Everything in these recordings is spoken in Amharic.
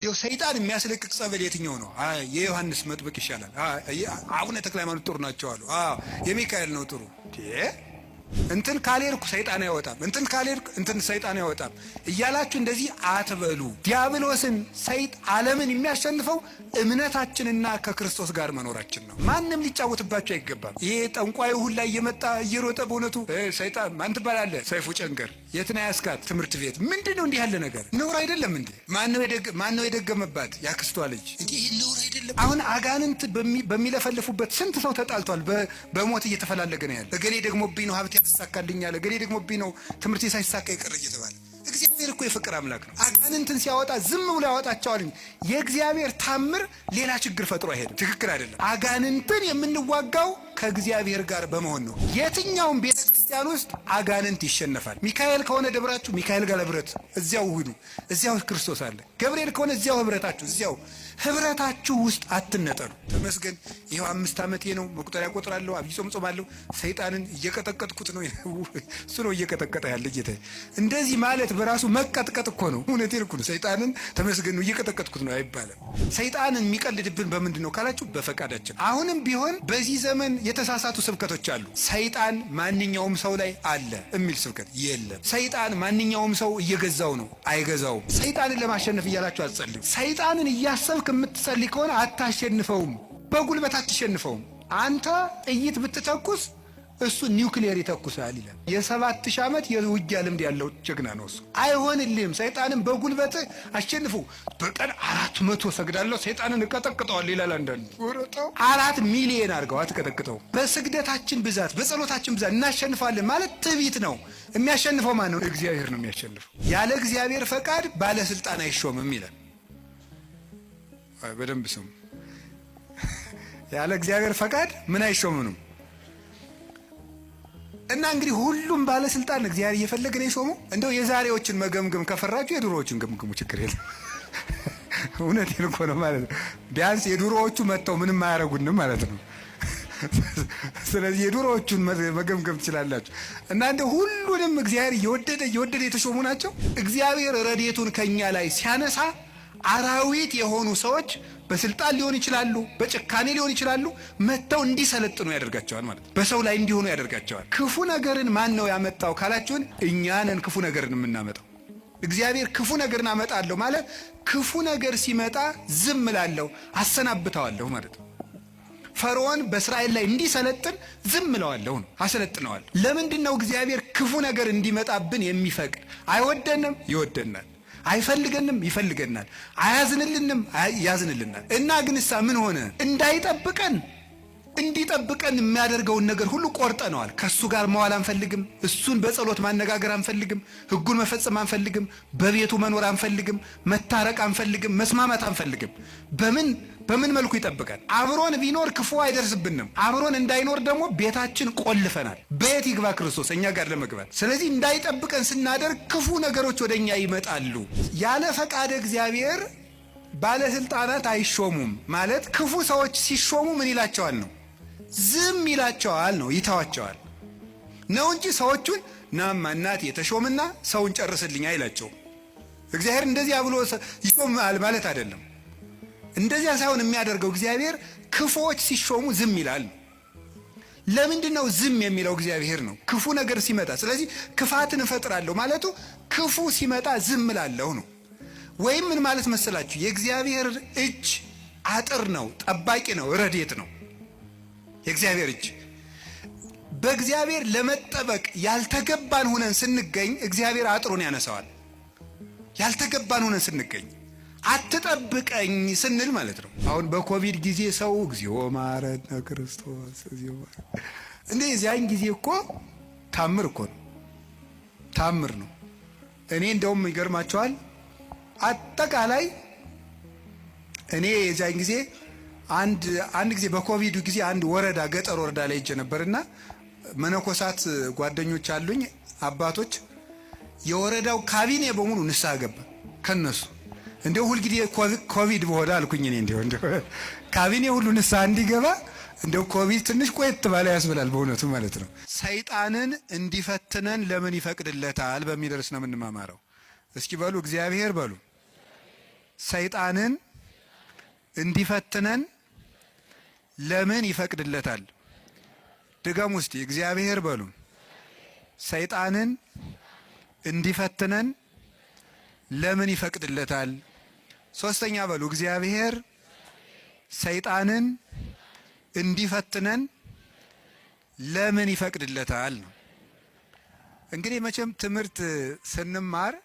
እንዲያው ሰይጣን የሚያስለቅቅ ጸበል የትኛው ነው? የዮሐንስ መጥምቅ ይሻላል። አቡነ ተክለ ሃይማኖት ጥሩ ናቸው አሉ። የሚካኤል ነው ጥሩ። እንትን ካልሄድኩ ሰይጣን አይወጣም፣ እንትን ካልሄድኩ እንትን ሰይጣን አይወጣም እያላችሁ እንደዚህ አትበሉ። ዲያብሎስን ዓለምን የሚያሸንፈው እምነታችንና ከክርስቶስ ጋር መኖራችን ነው። ማንም ሊጫወትባቸው አይገባም። ይሄ ጠንቋዩ ሁላ እየመጣ እየሮጠ በእውነቱ ሰይጣን ማን ትባላለህ? ሰይፉ ጨንገር የትና ያስካት ትምህርት ቤት ምንድነው? እንዲህ ያለ ነገር ነውር አይደለም እንዴ? ማን ነው የደገመባት? ያክስቷ ልጅ እንዴ? ነውር አይደለም? አሁን አጋንንት በሚለፈልፉበት ስንት ሰው ተጣልቷል። በሞት እየተፈላለገ ነው ያለ። እገሌ ደግሞብኝ ነው ሀብቴ ተሳካልኛል፣ እገሌ ደግሞብኝ ነው ትምህርቴ ሳይሳካ ይቀር እየተባለ። እግዚአብሔር እኮ የፍቅር አምላክ ነው። አጋንንትን ሲያወጣ ዝም ብሎ ያወጣቸዋል። የእግዚአብሔር ታምር ሌላ ችግር ፈጥሮ አይሄድም። ትክክል አይደለም። አጋንንትን የምንዋጋው ከእግዚአብሔር ጋር በመሆን ነው። የትኛውም ቤተ ክርስቲያን ውስጥ አጋንንት ይሸነፋል። ሚካኤል ከሆነ ደብራችሁ ሚካኤል ጋር ህብረት፣ እዚያው ሁኑ፣ እዚያው ክርስቶስ አለ። ገብርኤል ከሆነ እዚያው ህብረታችሁ፣ እዚያው ህብረታችሁ ውስጥ አትነጠሉ። ተመስገን ይኸው 5 ዓመቴ ነው። መቁጠሪያ ቆጥራለሁ፣ አብይ ጾም ጾማለሁ። ሰይጣንን እየቀጠቀጥኩት ነው። እሱ ነው እየቀጠቀጠ ያለ ጌታ። እንደዚህ ማለት በራሱ መቀጥቀጥ እኮ ነው። እውነቴን እኮ ነው። ሰይጣንን ተመስገን ነው እየቀጠቀጥኩት ነው አይባልም። ሰይጣንን የሚቀልድብን በምንድን ነው ካላችሁ፣ በፈቃዳችን። አሁንም ቢሆን በዚህ ዘመን የተሳሳቱ ስብከቶች አሉ። ሰይጣን ማንኛውም ሰው ላይ አለ የሚል ስብከት የለም። ሰይጣን ማንኛውም ሰው እየገዛው ነው፣ አይገዛውም። ሰይጣንን ለማሸነፍ እያላችሁ አትጸልዩ። ሰይጣንን እያሰብክ የምትጸልይ ከሆነ አታሸንፈውም፣ በጉልበት አትሸንፈውም። አንተ ጥይት ብትተኩስ እሱ ኒውክሊየር ይተኩሳል ይላል። የ7000 ዓመት የውጊያ ልምድ ያለው ጀግና ነው እሱ። አይሆንልህም። ሰይጣንን በጉልበት አሸንፉ። በቀን 400 ሰግዳለሁ ሰይጣንን እቀጠቅጠዋለሁ ይላል አንዳንዱ። 4 ሚሊዮን አድርገው አትቀጠቅጠው። በስግደታችን ብዛት በጸሎታችን ብዛት እናሸንፋለን ማለት ትዕቢት ነው። የሚያሸንፈው ማን ነው? እግዚአብሔር ነው የሚያሸንፈው። ያለ እግዚአብሔር ፈቃድ ባለስልጣን አይሾምም ይላል። በደንብ ስሙ። ያለ እግዚአብሔር ፈቃድ ምን አይሾምንም። እና እንግዲህ ሁሉም ባለስልጣን እግዚአብሔር እየፈለገ ነው የሾመው። እንደው የዛሬዎችን መገምገም ከፈራችሁ የድሮዎችን ገምግሙ፣ ችግር የለም። እውነቴን እኮ ነው ማለት ነው። ቢያንስ የድሮዎቹ መጥተው ምንም አያረጉንም ማለት ነው። ስለዚህ የድሮዎቹን መገምገም ትችላላችሁ። እና እንደ ሁሉንም እግዚአብሔር እየወደደ የተሾሙ ናቸው። እግዚአብሔር ረድኤቱን ከኛ ላይ ሲያነሳ አራዊት የሆኑ ሰዎች በስልጣን ሊሆን ይችላሉ፣ በጭካኔ ሊሆን ይችላሉ፣ መጥተው እንዲሰለጥኑ ያደርጋቸዋል ማለት ነው። በሰው ላይ እንዲሆኑ ያደርጋቸዋል። ክፉ ነገርን ማን ነው ያመጣው ካላችሁን፣ እኛ ነን ክፉ ነገርን የምናመጣው። እግዚአብሔር ክፉ ነገርን አመጣለሁ ማለት ክፉ ነገር ሲመጣ ዝም እላለሁ፣ አሰናብተዋለሁ ማለት ነው። ፈርዖን በእስራኤል ላይ እንዲሰለጥን ዝም እለዋለሁ ነው፣ አሰለጥነዋል። ለምንድን ነው እግዚአብሔር ክፉ ነገር እንዲመጣብን የሚፈቅድ? አይወደንም፣ ይወደናል። አይፈልገንም፣ ይፈልገናል። አያዝንልንም፣ ያዝንልናል። እና ግንሳ ምን ሆነ? እንዳይጠብቀን እንዲጠብቀን የሚያደርገውን ነገር ሁሉ ቆርጠነዋል። ከሱ ጋር መዋል አንፈልግም። እሱን በጸሎት ማነጋገር አንፈልግም። ሕጉን መፈጸም አንፈልግም። በቤቱ መኖር አንፈልግም። መታረቅ አንፈልግም። መስማማት አንፈልግም። በምን መልኩ ይጠብቀን? አብሮን ቢኖር ክፉ አይደርስብንም። አብሮን እንዳይኖር ደግሞ ቤታችን ቆልፈናል። በየት ይግባ ክርስቶስ እኛ ጋር ለመግባት? ስለዚህ እንዳይጠብቀን ስናደርግ ክፉ ነገሮች ወደኛ ይመጣሉ። ያለ ፈቃደ እግዚአብሔር ባለስልጣናት አይሾሙም ማለት ክፉ ሰዎች ሲሾሙ ምን ይላቸዋል ነው? ዝም ይላቸዋል ነው፣ ይተዋቸዋል ነው እንጂ ሰዎቹን ናማ እናት የተሾምና ሰውን ጨርስልኝ አይላቸውም። እግዚአብሔር እንደዚያ ብሎ ይሾማል ማለት አይደለም። እንደዚያ ሳይሆን የሚያደርገው እግዚአብሔር ክፉዎች ሲሾሙ ዝም ይላል። ለምንድን ነው ዝም የሚለው? እግዚአብሔር ነው ክፉ ነገር ሲመጣ። ስለዚህ ክፋትን እፈጥራለሁ ማለቱ ክፉ ሲመጣ ዝም እላለሁ ነው። ወይም ምን ማለት መሰላችሁ? የእግዚአብሔር እጅ አጥር ነው፣ ጠባቂ ነው፣ ረድኤት ነው። የእግዚአብሔር እጅ በእግዚአብሔር ለመጠበቅ ያልተገባን ሆነን ስንገኝ እግዚአብሔር አጥሩን ያነሳዋል። ያልተገባን ሆነን ስንገኝ አትጠብቀኝ ስንል ማለት ነው። አሁን በኮቪድ ጊዜ ሰው እግዚኦ ማረነ ክርስቶስ እግዚኦ እንደዚያን ጊዜ እኮ ታምር እኮ ነው፣ ታምር ነው። እኔ እንደውም ይገርማቸዋል። አጠቃላይ እኔ የዛን ጊዜ አንድ ጊዜ በኮቪዱ ጊዜ አንድ ወረዳ ገጠር ወረዳ ላይ ሄጄ ነበርና መነኮሳት ጓደኞች አሉኝ፣ አባቶች። የወረዳው ካቢኔ በሙሉ ንስሐ ገባ ከነሱ። እንደው ሁሉ ጊዜ ኮቪድ በሆነ አልኩኝ እኔ እንደው ካቢኔ ሁሉ ንስሐ እንዲገባ እንደው ኮቪድ ትንሽ ቆየት ባለ ያስብላል በእውነቱ ማለት ነው። ሰይጣንን እንዲፈትነን ለምን ይፈቅድለታል በሚል ርዕስ ነው የምንማማረው። እስኪ በሉ እግዚአብሔር በሉ ሰይጣንን እንዲፈትነን ለምን ይፈቅድለታል? ድገሙ እስቲ እግዚአብሔር በሉ። ሰይጣንን እንዲፈትነን ለምን ይፈቅድለታል? ሶስተኛ በሉ እግዚአብሔር ሰይጣንን እንዲፈትነን ለምን ይፈቅድለታል ነው። እንግዲህ መቼም ትምህርት ስንማር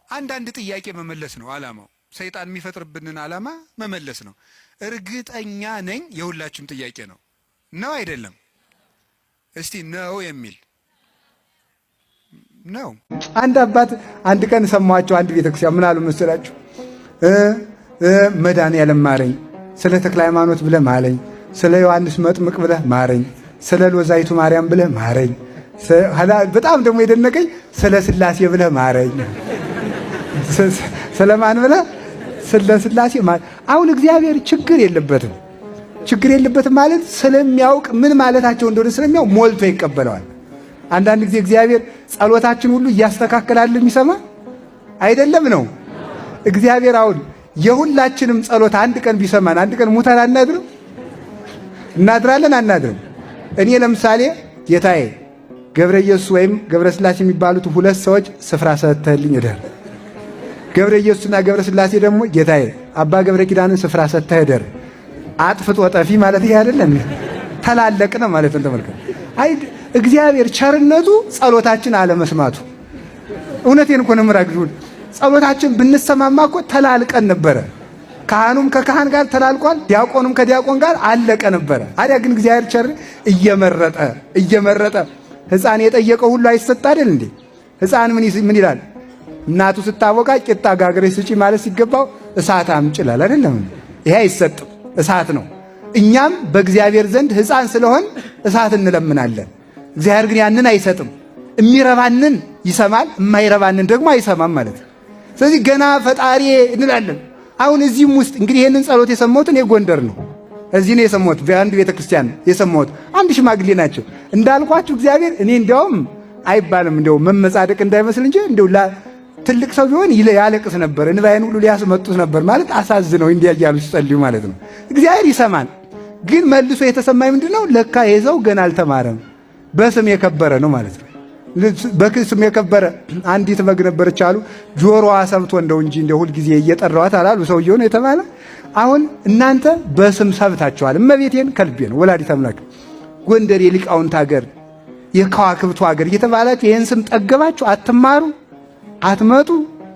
አንዳንድ ጥያቄ መመለስ ነው ዓላማው። ሰይጣን የሚፈጥርብንን ዓላማ መመለስ ነው። እርግጠኛ ነኝ የሁላችሁም ጥያቄ ነው። ነው አይደለም? እስቲ ነው የሚል ነው። አንድ አባት አንድ ቀን ሰማቸው። አንድ ቤተክርስቲያን ምን አሉ መሰላችሁ? መድኃኔዓለም ማረኝ፣ ስለ ተክለ ሃይማኖት ብለህ ማረኝ፣ ስለ ዮሐንስ መጥምቅ ብለህ ማረኝ፣ ስለ ሎዛይቱ ማርያም ብለህ ማረኝ፣ በጣም ደግሞ የደነቀኝ ስለ ስላሴ ብለህ ማረኝ። ስለማን ብለህ? ስለ ስላሴ። አሁን እግዚአብሔር ችግር የለበትም። ችግር የለበትም ማለት ስለሚያውቅ ምን ማለታቸው እንደሆነ ስለሚያውቅ ሞልቶ ይቀበለዋል። አንዳንድ ጊዜ እግዚአብሔር ጸሎታችን ሁሉ እያስተካከላል የሚሰማ አይደለም ነው። እግዚአብሔር አሁን የሁላችንም ጸሎት አንድ ቀን ቢሰማን አንድ ቀን ሙታን አናድርም? እናድራለን አናድርም? እኔ ለምሳሌ ጌታዬ ገብረ ኢየሱስ ወይም ገብረ ስላሴ የሚባሉት ሁለት ሰዎች ስፍራ ሰጥተህልኝ እደር። ገብረ ኢየሱስና ገብረ ስላሴ ደግሞ ጌታዬ አባ ገብረ ኪዳንን ስፍራ ሰጥተህ እደር። አጥፍቶ ጠፊ ማለት ይሄ አይደለም? ተላለቅነ ማለት ነው። ተመልከቱ። አይ እግዚአብሔር ቸርነቱ ጸሎታችን አለመስማቱ። እውነቴን እኮ ነው የምራግዙን። ጸሎታችን ብንሰማማ እኮ ተላልቀን ነበረ። ካህኑም ከካህን ጋር ተላልቋል፣ ዲያቆኑም ከዲያቆን ጋር አለቀ ነበረ። አዲያ ግን እግዚአብሔር ቸር እየመረጠ ሕፃን የጠየቀው ሁሉ አይሰጥ አይደል እንዴ? ሕፃን ምን ይላል? እናቱ ስታቦቃ ቂጣ ጋግረሽ ስጪ ማለት ሲገባው እሳት አምጪ ይላል አይደለም? ይሄ አይሰጥም፣ እሳት ነው። እኛም በእግዚአብሔር ዘንድ ሕፃን ስለሆን እሳት እንለምናለን። እግዚአብሔር ግን ያንን አይሰጥም። የሚረባንን ይሰማል፣ የማይረባንን ደግሞ አይሰማም ማለት ነው። ስለዚህ ገና ፈጣሪ እንላለን። አሁን እዚህም ውስጥ እንግዲህ ይሄንን ጸሎት የሰማሁት እኔ ጎንደር ነው። እዚህ ነው የሰማሁት፣ በአንድ ቤተክርስቲያን የሰማሁት። አንድ ሽማግሌ ናቸው እንዳልኳችሁ። እግዚአብሔር እኔ እንዲያውም አይባልም እንዲያው መመጻደቅ እንዳይመስል እንጂ እንዲያው ትልቅ ሰው ቢሆን ያለቅስ ነበር፣ እንባዬን ሁሉ ሊያስመጡት ነበር ማለት አሳዝነው እንዲያ እያሉ ሲጸልዩ ማለት ነው። እግዚአብሔር ይሰማል። ግን መልሶ የተሰማኝ ምንድነው? ለካ ይሄ ሰው ገና አልተማረም፣ በስም የከበረ ነው ማለት ነው። በስም የከበረ አንዲት በግ ነበረች አሉ። ጆሮዋ ሰብቶ እንደው እንጂ እንደው ሁል ጊዜ እየጠራዋት አላሉ ሰውየው ነው የተባለ። አሁን እናንተ በስም ሰብታችኋል። እመቤቴን ከልቤ ነው ወላዲተ አምላክ ጎንደር የሊቃውንት ሀገር የከዋክብቱ ሀገር እየተባላችሁ ይህን ስም ጠገባችሁ። አትማሩ፣ አትመጡ፣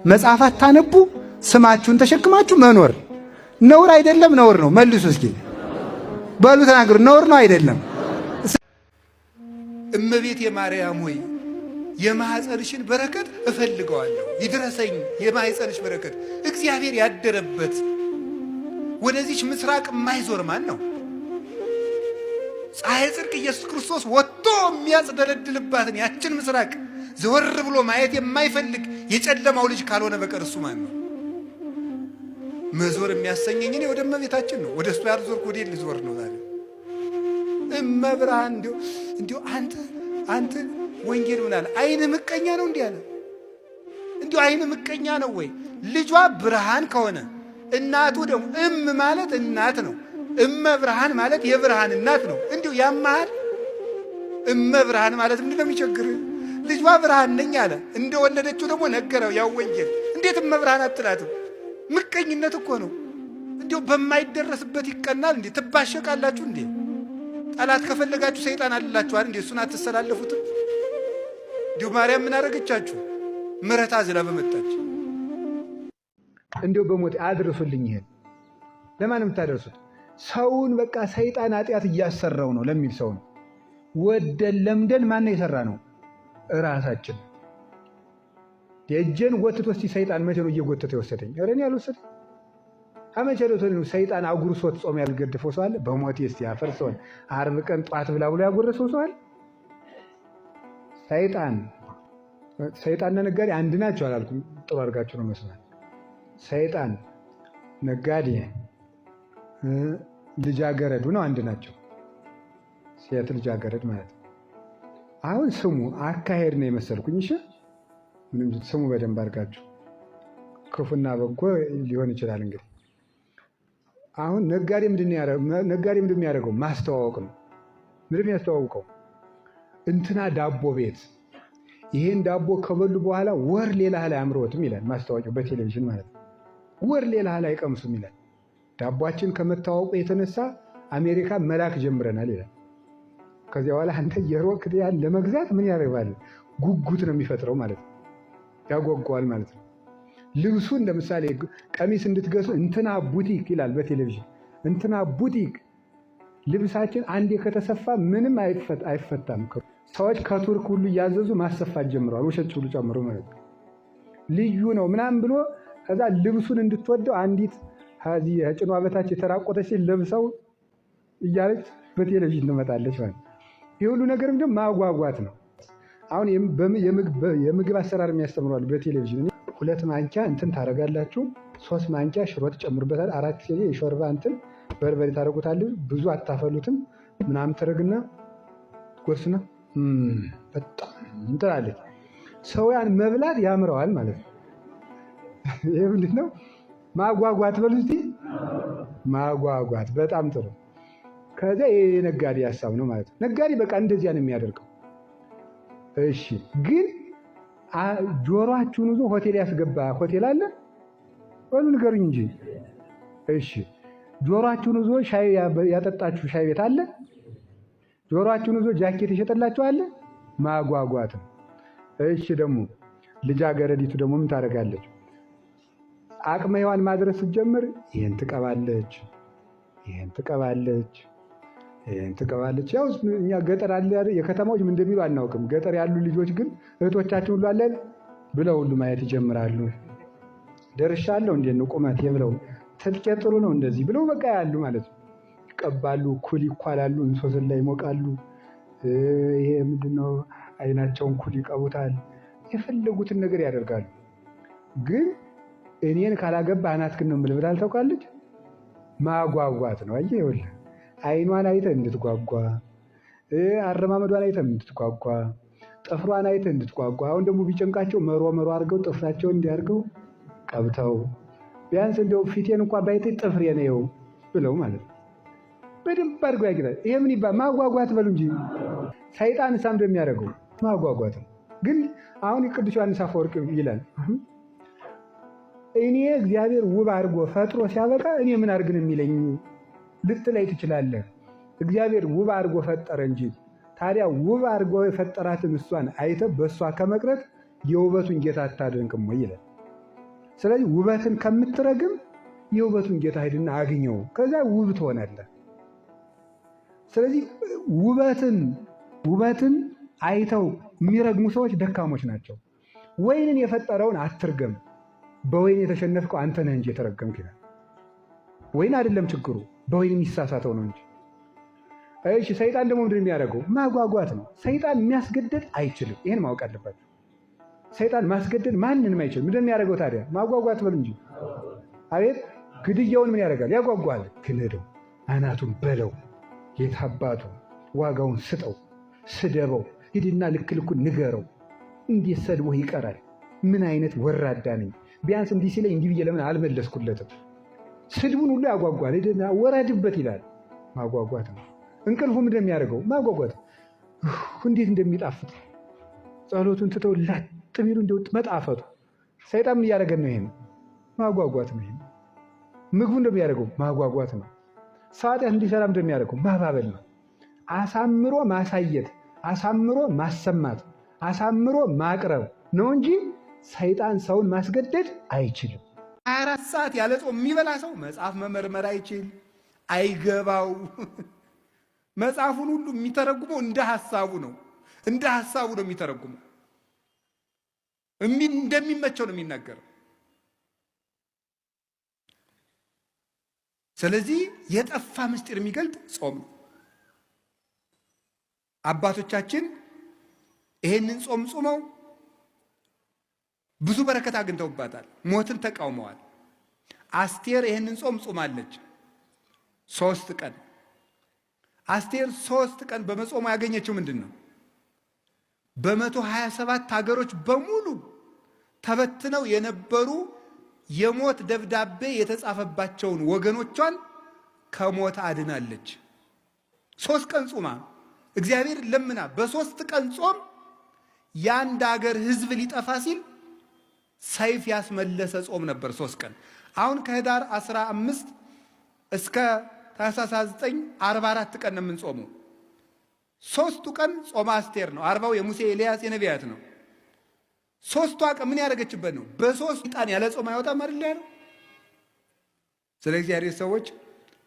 መጽሐፍ አታነቡ፣ ስማችሁን ተሸክማችሁ መኖር ነውር አይደለም? ነውር ነው። መልሱ እስኪ በሉ ተናገሩ። ነውር ነው አይደለም? እመቤቴ ማርያም ሆይ የማኅፀንሽን በረከት እፈልገዋለሁ፣ ይድረሰኝ የማኅፀንሽ በረከት። እግዚአብሔር ያደረበት ወደዚች ምስራቅ የማይዞር ማን ነው? ፀሐይ ጽድቅ ኢየሱስ ክርስቶስ ወጥቶ የሚያጽደለድልባትን ያችን ምስራቅ ዘወር ብሎ ማየት የማይፈልግ የጨለማው ልጅ ካልሆነ በቀር እሱ ማን ነው? መዞር የሚያሰኘኝ እኔ ወደ እመቤታችን ነው። ወደ እሱ ያልዞርኩ ወዴት ልዞር ነው ዛሬ? እመብርሃን እንዲሁ አንተ ወንጌል ምን አለ? አይን ምቀኛ ነው እንዲህ አለ። እንዲሁ አይን ምቀኛ ነው ወይ? ልጇ ብርሃን ከሆነ እናቱ ደግሞ ማለት እናት ነው። እመብርሃን ማለት የብርሃን እናት ነው። እንዲሁ ያማሃል። እመብርሃን ማለት ምንድን ነው የሚቸግር? ልጇ ብርሃን ነኝ አለ። እንደወለደችው ደግሞ ነገረው ያው ወንጌል። እንዴት እመብርሃን አትላትም? ምቀኝነት እኮ ነው። እንዲሁ በማይደረስበት ይቀናል እንዴ? ትባሸቃላችሁ እንዴ? ጠላት ከፈለጋችሁ ሰይጣን አልላችኋል እንዴ? እሱን አትሰላለፉትም? እንዲሁ ማርያም ምን አደረገቻችሁ? ምሕረት አዝላ በመጣች እንዲሁ በሞት አድርሱልኝ። ይሄን ለማንም የምታደርሱት ሰውን በቃ ሰይጣን ኃጢአት እያሰራው ነው ለሚል ሰው ነው። ወደን ለምደን ማን የሰራ ነው? እራሳችን። የእጄን ጎትቶ እስቲ ሰይጣን መቼ ነው እየጎተተ የወሰደኝ? ኧረ እኔ አልወሰደኝ። አመቼ ነው ሰይጣን አጉርሶት ጾም ያልገድፈው ሰው አለ? በሞቴ እስቲ ያፈርሰውን ዓርብ ቀን ጧት ብላ ብሎ ያጎረሰው ሰው አለ? ሰይጣንና ነጋዴ አንድ ናቸው አላልኩም? ጥሩ አድርጋችሁ ነው መስማት። ሰይጣን ነጋዴ ልጃገረዱ ነው አንድ ናቸው። ሴት ልጃገረድ ማለት ነው። አሁን ስሙ አካሄድ ነው የመሰልኩኝ። እሺ ምንም ስሙ በደንብ አድርጋችሁ ክፉና በጎ ሊሆን ይችላል። እንግዲህ አሁን ነጋዴ ምንድን ነው የሚያደርገው? ማስተዋወቅ ነው። ምንድን ያስተዋውቀው? እንትና ዳቦ ቤት ይሄን ዳቦ ከበሉ በኋላ ወር ሌላ ላይ አምሮትም ይላል ማስታወቂያው፣ በቴሌቪዥን ማለት ነው። ወር ሌላ ላይ አይቀምሱም ይላል። ዳቧችን ከመታወቁ የተነሳ አሜሪካ መላክ ጀምረናል ይላል። ከዚያ በኋላ አንተ የሮክ ያን ለመግዛት ምን ያደርጋል? ጉጉት ነው የሚፈጥረው ማለት ነው። ያጓጓዋል ማለት ነው። ልብሱን ለምሳሌ ቀሚስ እንድትገዙ እንትና ቡቲክ ይላል በቴሌቪዥን። እንትና ቡቲክ ልብሳችን አንዴ ከተሰፋ ምንም አይፈታም። ሰዎች ከቱርክ ሁሉ እያዘዙ ማሰፋት ጀምረዋል። ውሸት ሁሉ ጨምሮ ማለት ነው። ልዩ ነው ምናምን ብሎ ከዛ ልብሱን እንድትወደው አንዲት ጭኗ በታች የተራቆተች ለብሰው እያለች በቴሌቪዥን ትመጣለች ማለት ነው። ይህ ሁሉ ነገር ምንድን ማጓጓት ነው። አሁን የምግብ አሰራር የሚያስተምረዋል በቴሌቪዥን። 2 ማንኪያ እንትን ታደርጋላችሁ፣ 3 ማንኪያ ሽሮ ትጨምሩበታል፣ 4 ጊዜ የሾርባ እንትን በርበሬ ታደርጉታል። ብዙ አታፈሉትም ምናምን ተደርግና ጎርስና በጣም እንትላለች። ሰው ያን መብላት ያምረዋል ማለት ነው። ይሄ ምንድን ነው? ማጓጓት በሉ እስቲ። ማጓጓት በጣም ጥሩ። ከዚያ የነጋዴ ሀሳብ ነው ማለት ነው። ነጋዴ በቃ እንደዚያ ነው የሚያደርገው። እሺ፣ ግን ጆሮአችሁን ይዞ ሆቴል ያስገባ ሆቴል አለ በሉ ንገሩኝ እንጂ። እሺ፣ ጆሮአችሁን ይዞ ሻይ ያጠጣችሁ ሻይ ቤት አለ? ጆሮአችሁን ይዞ ጃኬት የሸጠላችሁ አለ? ማጓጓት ነው። እሺ፣ ደግሞ ልጃገረዲቱ ደግሞ ምን ታደርጋለች? አቅመ ሔዋን ማድረስ ስትጀምር ይሄን ትቀባለች፣ ይሄን ትቀባለች፣ ይሄን ትቀባለች። ያው እኛ ገጠር አለ የከተማዎች ምን እንደሚሉ አናውቅም። ገጠር ያሉ ልጆች ግን እህቶቻችን ሁሉ አለ ብለው ሁሉ ማየት ይጀምራሉ። ደርሻለሁ እንዴት ነው ቁመቴ ብለው ትልቄ ጥሩ ነው እንደዚህ ብለው በቃ ያሉ ማለት ነው። ይቀባሉ፣ ኩል ይኳላሉ፣ እንሶስላ ይሞቃሉ። ይሄ ምንድነው አይናቸውን ኩል ይቀቡታል። የፈለጉትን ነገር ያደርጋሉ። ግን እኔን ካላገባ አናትክን ነው የምልህ ብላ ታውቃለች። ማጓጓት ነው። አየህ ይኸውልህ፣ አይኗን አይተህ እንድትጓጓ፣ አረማመዷን አይተህ እንድትጓጓ፣ ጥፍሯን አይተህ እንድትጓጓ። አሁን ደግሞ ቢጨንቃቸው መሮ አድርገው ጥፍራቸውን እንዲያርገው ቀብተው ቢያንስ እንደው ፊቴን እንኳን ባይተህ ጥፍሬ ነው ብለው ማለት ነው። በደንብ አድርገው ያግላል። ይሄ ምን ይባል? ማጓጓት በሉ እንጂ። ሰይጣን ሳም እንደሚያደርገው ማጓጓት ነው። ግን አሁን ቅዱስ ዮሐንስ አፈወርቅ ይላል እኔ እግዚአብሔር ውብ አድርጎ ፈጥሮ ሲያበቃ እኔ ምን አድርግን የሚለኝ ልትለይ ትችላለህ። እግዚአብሔር ውብ አድርጎ ፈጠረ እንጂ ታዲያ ውብ አድርጎ የፈጠራትን እሷን አይተህ በእሷ ከመቅረት የውበቱን ጌታ አታደንቅም ወይ ይላል። ስለዚህ ውበትን ከምትረግም የውበቱን ጌታ ሂድና አግኘው፣ ከዛ ውብ ትሆናለህ። ስለዚህ ውበትን አይተው የሚረግሙ ሰዎች ደካሞች ናቸው። ወይንን የፈጠረውን አትርገም፣ በወይን የተሸነፍከው አንተ ነህ እንጂ የተረገምክ ይላል። ወይን አይደለም ችግሩ፣ በወይን የሚሳሳተው ነው እንጂ። እሺ፣ ሰይጣን ደግሞ ምንድን የሚያደርገው? ማጓጓት ነው። ሰይጣን የሚያስገድድ አይችልም። ይህን ማወቅ አለባቸው። ሰይጣን ማስገደድ ማንንም አይችልም። ምንድን የሚያደርገው ታዲያ? ማጓጓት በሉ እንጂ። አቤት ግድያውን ምን ያደርጋል? ያጓጓል። ክነደው፣ አናቱን በለው፣ ጌታ አባቱ ዋጋውን ስጠው፣ ስደበው፣ ሂድና ልክ ልኩን ንገረው። እንዴት ሰድቦህ ይቀራል? ምን አይነት ወራዳ ነኝ! ቢያንስ እንዲህ ሲለኝ እንዲህ ብዬ ለምን አልመለስኩለትም? ስድቡን ሁሉ ያጓጓል። ሄደና ወራድበት ይላል። ማጓጓት ነው። እንቅልፉ ምንድን የሚያደርገው? ማጓጓት። እንዴት እንደሚጣፍጥ ጸሎቱን ትተው ላጥ ቢሉ እንደው መጣፈጡ። ሰይጣን ምን እያደረገን ነው? ይሄን ማጓጓት ነው። ይሄን ምግቡ እንደሚያደርገው ማጓጓት ነው። ሰዓት እንዲሰራ እንደሚያደርገው ማባበል ነው። አሳምሮ ማሳየት፣ አሳምሮ ማሰማት፣ አሳምሮ ማቅረብ ነው እንጂ ሰይጣን ሰውን ማስገደድ አይችልም። 24 ሰዓት ያለ ጾም የሚበላ ሰው መጽሐፍ መመርመር አይችል፣ አይገባው። መጽሐፉን ሁሉ የሚተረጉመው እንደ ሐሳቡ ነው። እንደ ሐሳቡ ነው የሚተረጉመው። እንደሚመቸው ነው የሚናገረው። ስለዚህ የጠፋ ምስጢር የሚገልጥ ጾም ነው። አባቶቻችን ይሄንን ጾም ጾመው ብዙ በረከት አግኝተውባታል። ሞትን ተቃውመዋል። አስቴር ይሄንን ጾም ጾማለች 3 ቀን። አስቴር 3 ቀን በመጾሙ ያገኘችው ምንድን ነው? በ127 ሀገሮች በሙሉ ተበትነው የነበሩ የሞት ደብዳቤ የተጻፈባቸውን ወገኖቿን ከሞት አድናለች። 3 ቀን ጾማ እግዚአብሔር ለምና በ3 ቀን ጾም ያንድ ሀገር ሕዝብ ሊጠፋ ሲል ሰይፍ ያስመለሰ ጾም ነበር 3 ቀን። አሁን ከህዳር 15 እስከ ታኅሳስ 9 44 ቀን ነው የምንጾመው። 3ቱ ቀን ጾመ አስቴር ነው። 40ው የሙሴ ኤልያስ የነቢያት ነው። 3ቷ ቀን ምን ያደረገችበት ነው? በ3 ቀን ያለ ጾም አይወጣም አይደል ያለው። ስለ እግዚአብሔር ሰዎች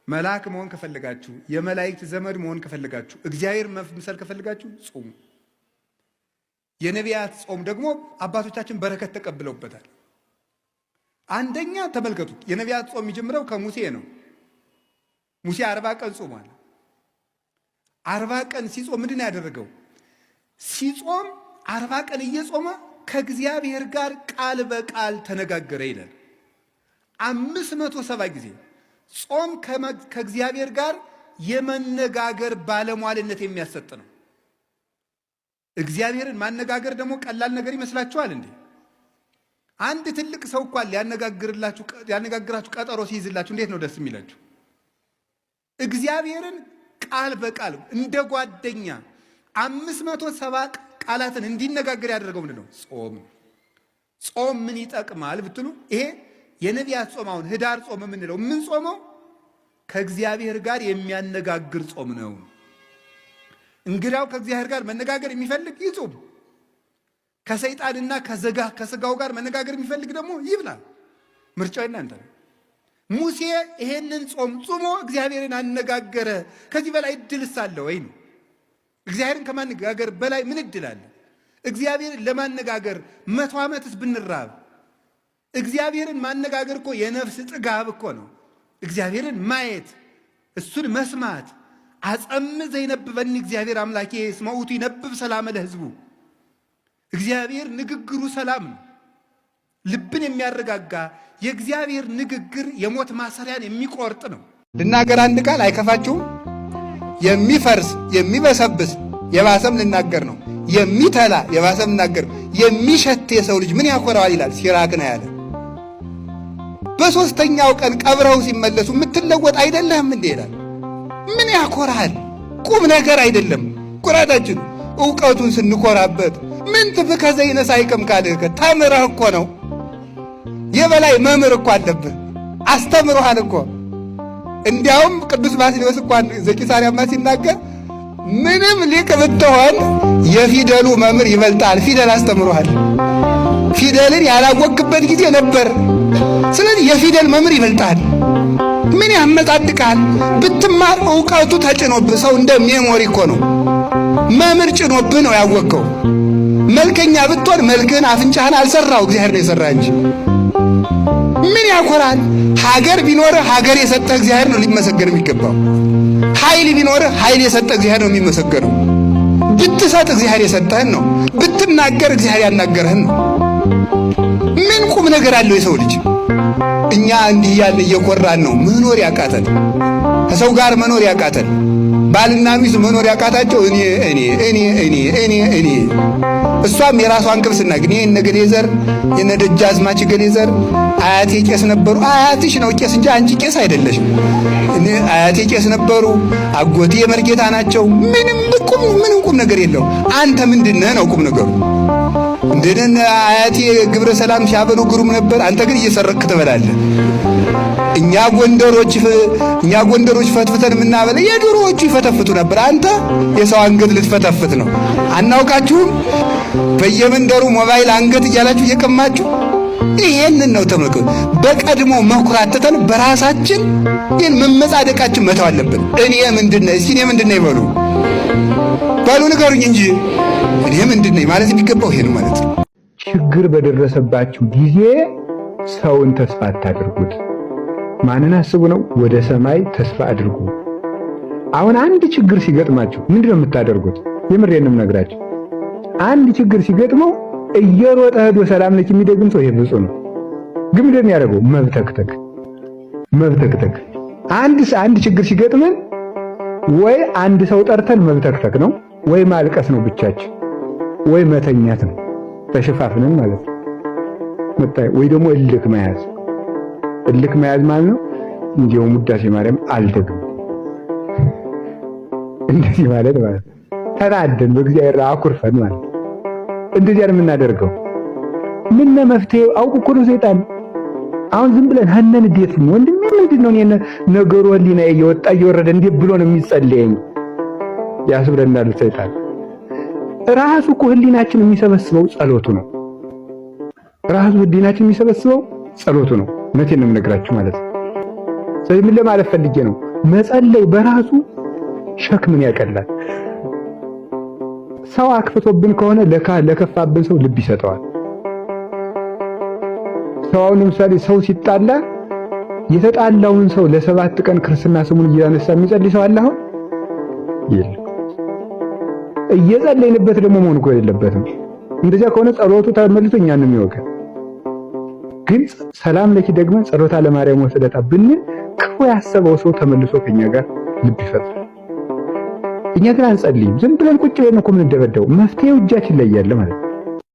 መልአክ መሆን ከፈለጋችሁ፣ የመላእክት ዘመድ መሆን ከፈለጋችሁ፣ እግዚአብሔር መምሰል ከፈለጋችሁ ጾሙ። የነቢያት ጾም ደግሞ አባቶቻችን በረከት ተቀብለውበታል። አንደኛ ተመልከቱት፣ የነቢያት ጾም የሚጀምረው ከሙሴ ነው። ሙሴ 40 ቀን ጾሟል። 40 ቀን ሲጾም ምንድን ያደረገው? ሲጾም 40 ቀን እየጾመ ከእግዚአብሔር ጋር ቃል በቃል ተነጋገረ ይላል። 570 ጊዜ ጾም ከእግዚአብሔር ጋር የመነጋገር ባለሟልነት የሚያሰጥ ነው። እግዚአብሔርን ማነጋገር ደግሞ ቀላል ነገር ይመስላችኋል እንዴ? አንድ ትልቅ ሰው እንኳን ሊያነጋግራችሁ ቀጠሮ ሲይዝላችሁ እንዴት ነው ደስ የሚላችሁ? እግዚአብሔርን ቃል በቃል እንደ ጓደኛ 570 ቃላትን እንዲነጋገር ያደረገው ምንድን ነው? ጾም። ጾም ምን ይጠቅማል ብትሉ ይሄ የነቢያት ጾም አሁን ህዳር ጾም የምንለው የምንጾመው ከእግዚአብሔር ጋር የሚያነጋግር ጾም ነው። እንግዳው ከእግዚአብሔር ጋር መነጋገር የሚፈልግ ይጾም። ከሰይጣንና ከስጋው ጋር መነጋገር የሚፈልግ ደግሞ ይብላል። ምርጫው እናንተ ነው። ሙሴ ይሄንን ጾም ጾሞ እግዚአብሔርን አነጋገረ። ከዚህ በላይ እድልስ አለ ወይ ነው? እግዚአብሔርን ከማነጋገር በላይ ምን እድል አለ? እግዚአብሔርን ለማነጋገር 100 ዓመትስ ብንራብ እግዚአብሔርን ማነጋገር እኮ የነፍስ ጥጋብ እኮ ነው። እግዚአብሔርን ማየት፣ እሱን መስማት። አጸም ዘይነብበኒ እግዚአብሔር አምላኬ እስመ ውእቱ ይነብብ ሰላም ለሕዝቡ። እግዚአብሔር ንግግሩ ሰላም ነው፣ ልብን የሚያረጋጋ የእግዚአብሔር ንግግር የሞት ማሰሪያን የሚቆርጥ ነው። ልናገር አንድ ቃል አይከፋችሁም? የሚፈርስ የሚበሰብስ የባሰም ልናገር ነው። የሚተላ የባሰም ልናገር፣ የሚሸት የሰው ልጅ ምን ያኮራዋል ይላል ሲራክ ነው ያለ። በ3ኛው ቀን ቀብረው ሲመለሱ የምትለወጥ አይደለህም እንዴ ይላል። ምን ያኮራል? ቁም ነገር አይደለም ኩራታችን። ዕውቀቱን ስንኮራበት ምን ትፍከ ዘይነሳይከም ካልከ ተምረህ እኮ ነው። የበላይ መምህር እኮ አለብህ፣ አስተምሮሃል እኮ። እንዲያውም ቅዱስ ባስልዮስ እንኳን ዘቂሳርያማ ሲናገር ምንም ሊቅ ብትሆን የፊደሉ መምህር ይበልጣል። ፊደል አስተምሮሃል። ፊደልን ያላወቅበት ጊዜ ነበር። ስለዚህ የፊደል መምህር ይበልጣል። ምን ያመጣጥቃል? ብትማር ዕውቀቱ ተጭኖብህ፣ ሰው እንደ ሜሞሪ እኮ ነው። መምህር ጭኖብህ ነው ያወቅከው። መልከኛ ብትሆን መልክህን አፍንጫህን አልሰራው እግዚአብሔር ነው የሰራ እንጂ። ምን ያኮራል? ሀገር ቢኖርህ ሀገር የሰጠህ እግዚአብሔር ነው ሊመሰገን የሚገባው። ኃይል ቢኖርህ ኃይል የሰጠህ እግዚአብሔር ነው የሚመሰገነው። ብትሰጥ እግዚአብሔር የሰጠህን ነው። ብትናገር እግዚአብሔር ያናገረህን ነው። ምን ቁም ነገር አለው የሰው ልጅ? እኛ እንዲህ ያለ እየኮራን ነው መኖር ያቃተን፣ ከሰው ጋር መኖር ያቃተን፣ ባልና ሚስት መኖር ያቃታቸው እኔ። እሷም የራሷን ክብስና ግን ይሄ ነገሌ ዘር የነደጃዝማች ገሌ ዘር አያቴ ቄስ ነበሩ። አያትሽ ነው ቄስ እንጂ አንቺ ቄስ አይደለሽም። አያቴ ቄስ ነበሩ፣ አጎቴ መርጌታ ናቸው። ምንም ቁም ነገር የለው። አንተ ምንድነህ ነው ቁም ነገሩ? እንደነ አያቴ ግብረ ሰላም ሲያበሉ ግሩም ነበር። አንተ ግን እየሰረክ ትበላለህ። እኛ ጎንደሮች ፈትፍተን የምናበለ የድሮዎቹ ይፈተፍቱ ነበር። አንተ የሰው አንገት ልትፈተፍት ነው። አናውቃችሁም? በየመንደሩ ሞባይል አንገት እያላችሁ እየቀማችሁ ይሄንን ነው ተመልከቱ። በቀድሞ መኩራተተን በራሳችን ይህን መመጻደቃችን መተው አለብን። እኔ ምንድነው ይበሉ ንገሩኝ እንጂ እኔ ምንድነው ማለት የሚገባው ይሄ ነው ማለት ነው። ችግር በደረሰባችሁ ጊዜ ሰውን ተስፋ አታድርጉት። ማንን አስቡ ነው? ወደ ሰማይ ተስፋ አድርጉ። አሁን አንድ ችግር ሲገጥማችሁ ምንድነው የምታደርጉት? የምሬንም ነግራችሁ አንድ ችግር ሲገጥመው እየሮጠ ሄዶ ሰላም ለኪ የሚደግም ሰው ይሄ ብፁዕ ነው። ግን ምንድነው ያደረገው? መብተክተክ። አንድ ችግር ሲገጥመን ወይ አንድ ሰው ጠርተን መብተክተክ ነው፣ ወይ ማልቀስ ነው ብቻችን፣ ወይ መተኛት ነው ተሸፋፍነን ማለት ነው። ወይ ደግሞ እልክ መያዝ እልክ መያዝ ማለት ነው። እንዲያውም ውዳሴ ማርያም አልደግም እንደዚህ ማለት ተናደን በእግዚአብሔር አኩርፈን ማለት እንደዚህ አይደል የምናደርገው። ምን መፍትሄው አውቁ እኮ ነው ሰይጣን። አሁን ዝም ብለን ሀነን እንዴት ነው ወንድሜ ምንድነው እኔ ነገሩ ህሊና እየወጣ እየወረደ እንዴት ብሎ ነው የሚጸልየኝ ያስብለናል ሰይጣን። ራሱ እኮ ህሊናችን የሚሰበስበው ጸሎቱ ነው። ራሱ ህሊናችን የሚሰበስበው ጸሎቱ ነው። እውነቴን ነው የምነግራችሁ ማለት ነው። ስለዚህ ምን ለማለት ፈልጌ ነው፣ መጸለይ በራሱ ሸክምን ያቀላል። ሰው አክፍቶብን ከሆነ ለከፋብን ሰው ልብ ይሰጠዋል። ሰው ለምሳሌ ሰው ሲጣላ የተጣላውን ሰው ለ7 ቀን ክርስትና ስሙን እያነሳ የሚጸልይ ሰው አለ አሁን? የለም። እየጸለይንበት ደግሞ መሆን እኮ የለበትም። እንደዚያ ከሆነ ጸሎቱ ተመልሶ እኛን ነው የሚወቀን። ግን ሰላም ለኪ ደግሞ ጸሎታ ለማርያም ወሰደታ ብንል ክፉ ያሰበው ሰው ተመልሶ ከኛ ጋር ልብ ይፈጥራል። እኛ ግን አንጸልይም። ዝም ብለን ቁጭ ብለን እኮ የምንደበደበው። መፍትሄው እጃችን ላይ ያለ ማለት ነው።